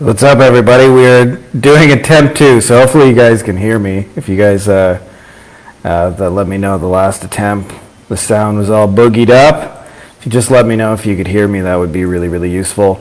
What's up, everybody? We're doing attempt two, so hopefully you guys can hear me. If you guys let me know the last attempt, the sound was all boogied up. If you just let me know if you could hear me, that would be really, really useful.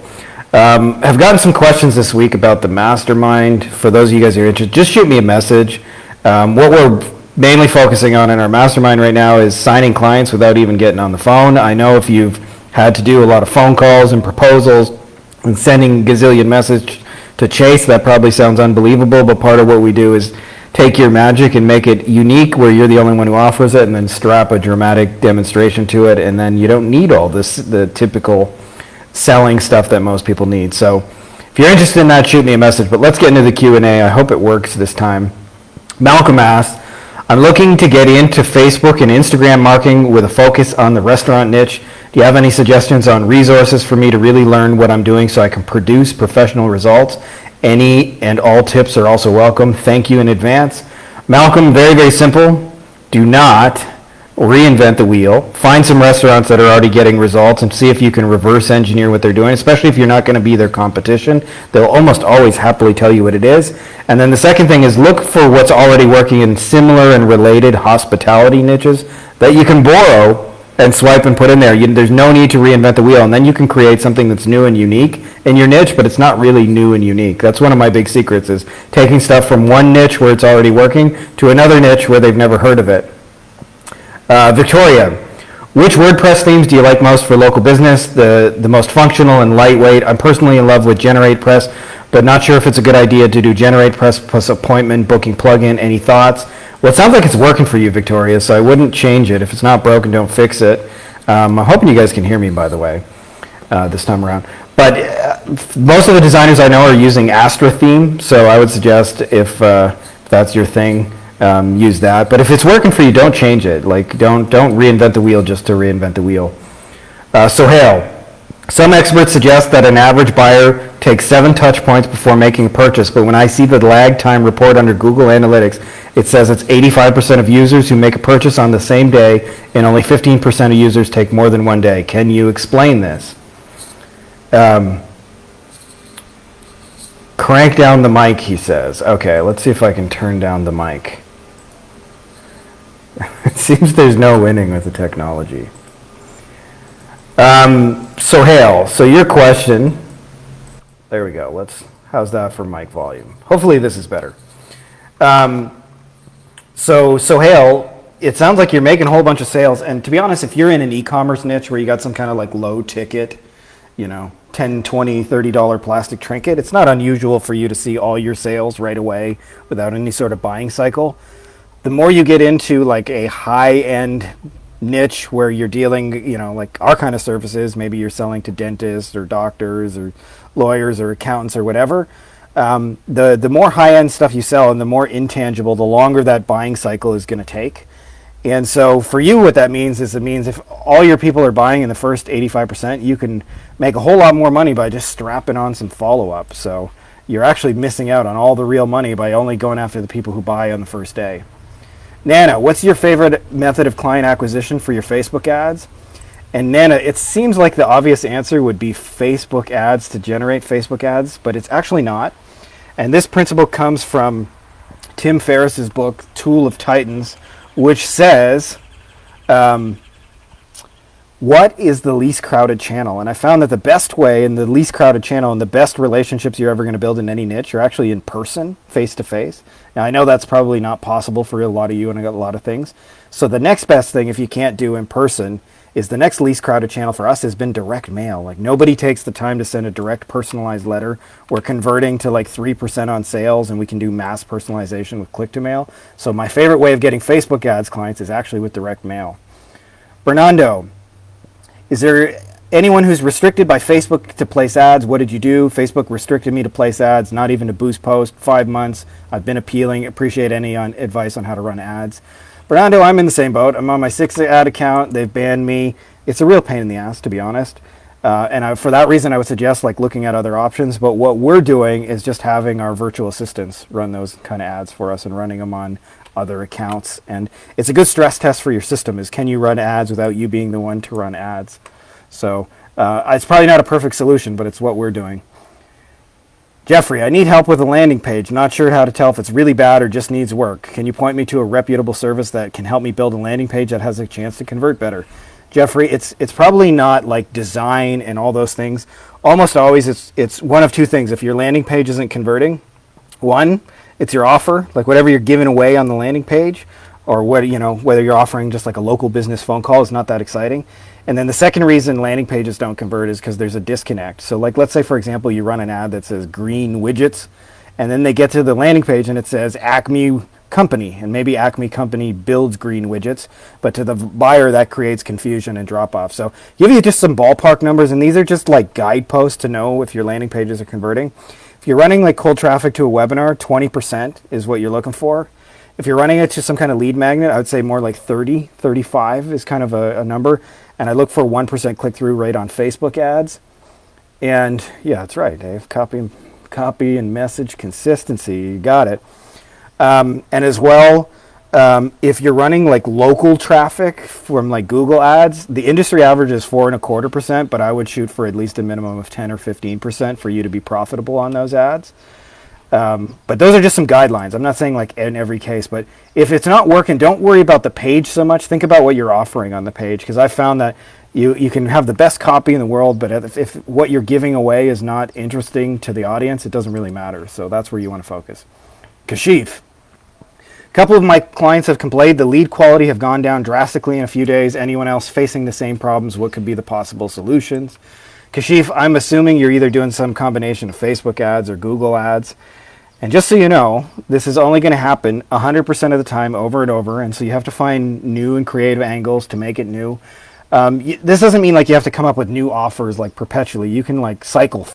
I've gotten some questions this week about the mastermind. For those of you guys who are interested, just shoot me a message. What we're mainly focusing on in our mastermind right now is signing clients without even getting on the phone. I know if you've had to do a lot of phone calls and proposals and sending gazillion message to chase, that probably sounds unbelievable, but part of what we do is take your magic and make it unique where you're the only one who offers it, and then strap a dramatic demonstration to it, and then you don't need all this, the typical selling stuff that most people need. So if you're interested in that, shoot me a message, but let's get into the Q&A. I hope it works this time. Malcolm asked, I'm looking to get into Facebook and Instagram marketing with a focus on the restaurant niche. Do you have any suggestions on resources for me to really learn what I'm doing so I can produce professional results? Any and all tips are also welcome. Thank you in advance. Malcolm, very, very simple. Do not reinvent the wheel. Find some restaurants that are already getting results and see if you can reverse engineer what they're doing, especially if you're not going to be their competition. They'll almost always happily tell you what it is. And then the second thing is look for what's already working in similar and related hospitality niches that you can borrow and swipe and put in there. There's no need to reinvent the wheel, and then you can create something that's new and unique in your niche, but it's not really new and unique. That's one of my big secrets, is taking stuff from one niche where it's already working to another niche where they've never heard of it. Victoria, which WordPress themes do you like most for local business? The most functional and lightweight. I'm personally in love with GeneratePress, but not sure if it's a good idea to do GeneratePress plus appointment booking plugin. Any thoughts? Well, it sounds like it's working for you, Victoria, so I wouldn't change it. If it's not broken, don't fix it. I'm hoping you guys can hear me, by the way, this time around. But most of the designers I know are using Astra theme, so I would suggest if that's your thing, use that. But if it's working for you, don't change it. Like, don't reinvent the wheel just to reinvent the wheel. Sohail, some experts suggest that an average buyer takes 7 touch points before making a purchase, but when I see the lag time report under Google Analytics, it says it's 85% of users who make a purchase on the same day, and only 15% of users take more than one day. Can you explain this? Crank down the mic, he says. Okay, let's see if I can turn down the mic. It seems there's no winning with the technology. Sohail, so your question, there we go. How's that for mic volume? Hopefully this is better. So Sohail, it sounds like you're making a whole bunch of sales, and to be honest, if you're in an e-commerce niche where you got some kind of like low ticket, $10, $20, $30 plastic trinket, it's not unusual for you to see all your sales right away without any sort of buying cycle. The more you get into like a high-end niche where you're dealing, like our kind of services, maybe you're selling to dentists or doctors or lawyers or accountants or whatever, the more high-end stuff you sell and the more intangible, the longer that buying cycle is going to take. And so for you, what that means is if all your people are buying in the first 85%, you can make a whole lot more money by just strapping on some follow-up. So you're actually missing out on all the real money by only going after the people who buy on the first day. Nana, what's your favorite method of client acquisition for your Facebook ads? And Nana, it seems like the obvious answer would be Facebook ads to generate Facebook ads, but it's actually not. And this principle comes from Tim Ferriss's book, Tool of Titans, which says, what is the least crowded channel? And I found that the best way and the least crowded channel and the best relationships you're ever going to build in any niche are actually in person, face-to-face. Now, I know that's probably not possible for a lot of you and I got a lot of things. So the next best thing, if you can't do in person, is the next least crowded channel for us has been direct mail. Like, nobody takes the time to send a direct personalized letter. We're converting to like 3% on sales, and we can do mass personalization with click-to-mail. So my favorite way of getting Facebook ads clients is actually with direct mail. Bernardo, is there anyone who's restricted by Facebook to place ads? What did you do? Facebook restricted me to place ads, not even to boost post. 5 months. I've been appealing. Appreciate any advice on how to run ads. Bernardo, I'm in the same boat. I'm on my 6th ad account. They've banned me. It's a real pain in the ass, to be honest. For that reason, I would suggest looking at other options. But what we're doing is just having our virtual assistants run those kind of ads for us and running them on other accounts. And it's a good stress test for your system is, can you run ads without you being the one to run ads? So it's probably not a perfect solution, but it's what we're doing. Jeffrey, I need help with a landing page. Not sure how to tell if it's really bad or just needs work. Can you point me to a reputable service that can help me build a landing page that has a chance to convert better? Jeffrey, it's probably not like design and all those things. Almost always it's one of two things. If your landing page isn't converting, one, it's your offer, like whatever you're giving away on the landing page, or what, whether you're offering just like a local business phone call is not that exciting. And then the second reason landing pages don't convert is because there's a disconnect. So like, let's say for example, you run an ad that says green widgets, and then they get to the landing page and it says Acme Company, and maybe Acme Company builds green widgets, but to the buyer that creates confusion and drop off. So give you just some ballpark numbers, and these are just like guideposts to know if your landing pages are converting. If you're running like cold traffic to a webinar, 20% is what you're looking for. If you're running it to some kind of lead magnet, I would say more like 30, 35 is kind of a number. And I look for 1% click-through rate on Facebook ads. And yeah, that's right, Dave. Copy and message consistency. You got it. And as well, if you're running like local traffic from like Google ads, the industry average is 4.25%, but I would shoot for at least a minimum of 10 or 15% for you to be profitable on those ads. But those are just some guidelines. I'm not saying like in every case, but if it's not working, don't worry about the page so much. Think about what you're offering on the page, because I found that you can have the best copy in the world, but if what you're giving away is not interesting to the audience, it doesn't really matter. So that's where you want to focus. Kashif. A couple of my clients have complained the lead quality have gone down drastically in a few days. Anyone else facing the same problems? What could be the possible solutions? Kashif, I'm assuming you're either doing some combination of Facebook ads or Google ads. And just so you know, this is only going to happen 100% of the time over and over, and so you have to find new and creative angles to make it new. This doesn't mean like you have to come up with new offers like perpetually. You can like cycle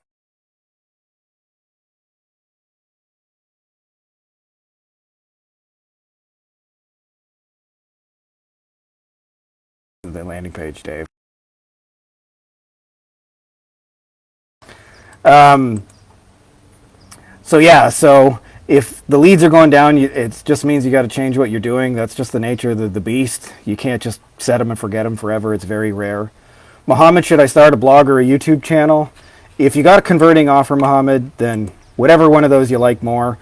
the landing page, Dave. So if the leads are going down, it just means you got to change what you're doing. That's just the nature of the beast. You can't just set them and forget them forever. It's very rare. Mohammed, should I start a blog or a YouTube channel? If you got a converting offer, Mohammed, then whatever one of those you like more.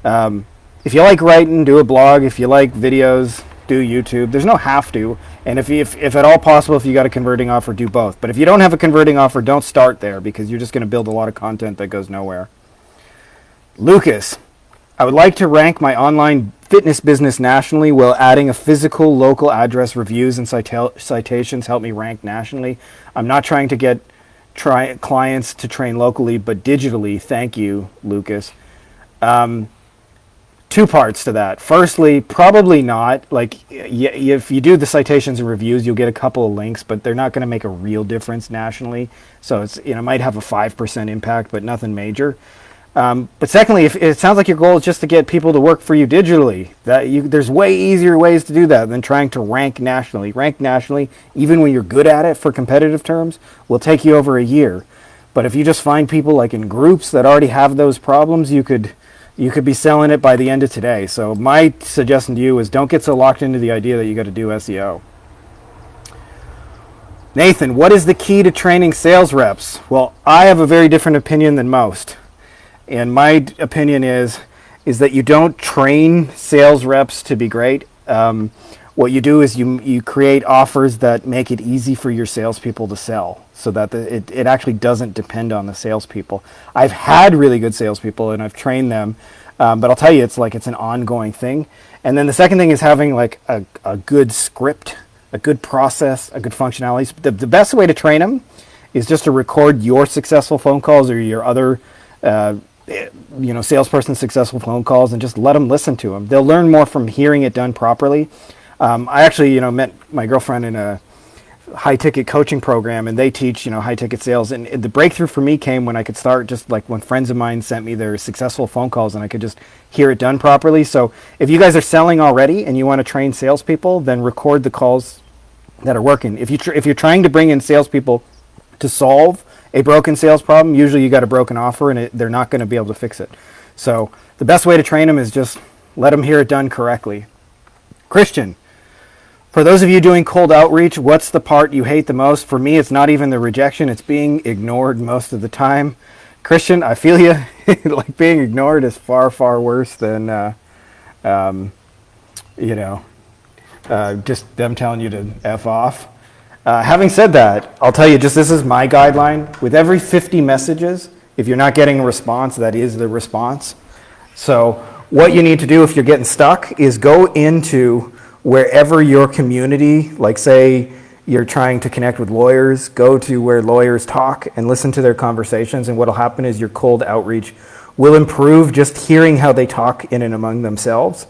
If you like writing, do a blog. If you like videos, do YouTube. There's no have to. And if at all possible, if you got a converting offer, do both. But if you don't have a converting offer, don't start there, because you're just going to build a lot of content that goes nowhere. Lucas, I would like to rank my online fitness business nationally while adding a physical local address. Reviews and citations help me rank nationally. I'm not trying to get clients to train locally, but digitally. Thank you, Lucas. Two parts to that. Firstly, probably not. Like, if you do the citations and reviews, you'll get a couple of links, but they're not going to make a real difference nationally. So it's might have a 5% impact, but nothing major. But secondly, if it sounds like your goal is just to get people to work for you digitally, there's way easier ways to do that than trying to rank nationally. Rank nationally, even when you're good at it for competitive terms, will take you over a year. But if you just find people like in groups that already have those problems, you could be selling it by the end of today. So my suggestion to you is don't get so locked into the idea that you got to do SEO. Nathan, what is the key to training sales reps? Well, I have a very different opinion than most. And my opinion is that you don't train sales reps to be great. What you do is you create offers that make it easy for your salespeople to sell, so that it actually doesn't depend on the salespeople. I've had really good salespeople and I've trained them, but I'll tell you, it's an ongoing thing. And then the second thing is having like a good script, a good process, a good functionality. The best way to train them is just to record your successful phone calls or your other salesperson's successful phone calls, and just let them listen to them. They'll learn more from hearing it done properly. I actually, met my girlfriend in a high ticket coaching program, and they teach, high ticket sales. And the breakthrough for me came when I could start just like when friends of mine sent me their successful phone calls and I could just hear it done properly. So if you guys are selling already and you want to train salespeople, then record the calls that are working. If you're trying to bring in salespeople to solve a broken sales problem, usually you got a broken offer and they're not going to be able to fix it. So the best way to train them is just let them hear it done correctly. Christian, for those of you doing cold outreach, what's the part you hate the most? For me, it's not even the rejection, it's being ignored most of the time. Christian, I feel you. Like being ignored is far, far worse than, you know, just them telling you to F off. Having said that, I'll tell you, just this is my guideline. With every 50 messages, if you're not getting a response, that is the response. So what you need to do if you're getting stuck is go into wherever your community, like say you're trying to connect with lawyers, go to where lawyers talk and listen to their conversations, and what'll happen is your cold outreach will improve just hearing how they talk in and among themselves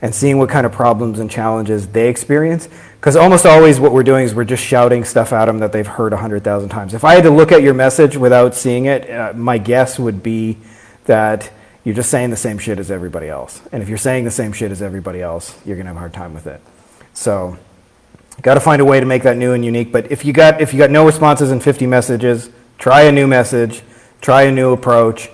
and seeing what kind of problems and challenges they experience. Because almost always what we're doing is we're just shouting stuff at them that they've heard 100,000 times. If I had to look at your message without seeing it, my guess would be that you're just saying the same shit as everybody else. And if you're saying the same shit as everybody else, you're gonna have a hard time with it. So, got to find a way to make that new and unique. But if you got no responses in 50 messages, try a new message, try a new approach.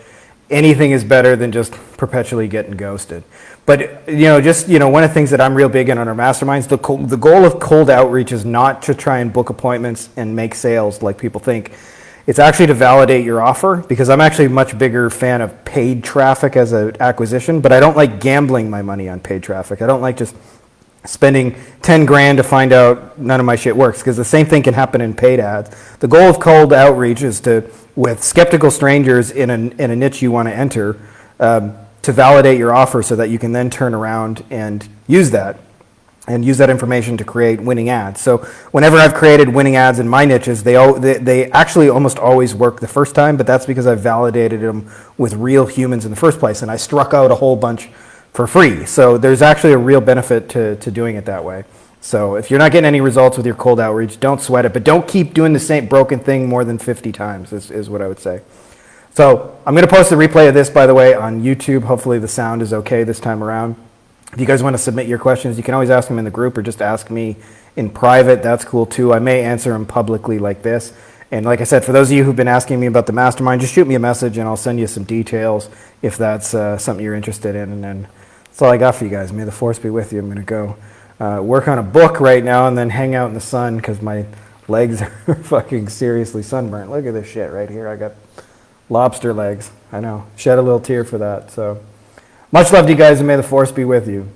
Anything is better than just perpetually getting ghosted. But one of the things that I'm real big in on our masterminds, the goal of cold outreach is not to try and book appointments and make sales like people think. It's actually to validate your offer, because I'm actually a much bigger fan of paid traffic as an acquisition, but I don't like gambling my money on paid traffic. I don't like just spending 10 grand to find out none of my shit works, because the same thing can happen in paid ads. The goal of cold outreach is to, with skeptical strangers in a niche you want to enter, to validate your offer so that you can then turn around and use that information to create winning ads. So whenever I've created winning ads in my niches, they actually almost always work the first time, but that's because I validated them with real humans in the first place, and I struck out a whole bunch for free. So there's actually a real benefit to doing it that way. So if you're not getting any results with your cold outreach, don't sweat it, but don't keep doing the same broken thing more than 50 times is what I would say. So I'm going to post a replay of this, by the way, on YouTube. Hopefully the sound is okay this time around. If you guys want to submit your questions, you can always ask them in the group or just ask me in private. That's cool too. I may answer them publicly like this. And like I said, for those of you who've been asking me about the mastermind, just shoot me a message and I'll send you some details if that's something you're interested in. And then that's all I got for you guys. May the force be with you. I'm going to go work on a book right now and then hang out in the sun because my legs are fucking seriously sunburnt. Look at this shit right here. I got lobster legs. I know. Shed a little tear for that. So much love to you guys, and may the force be with you.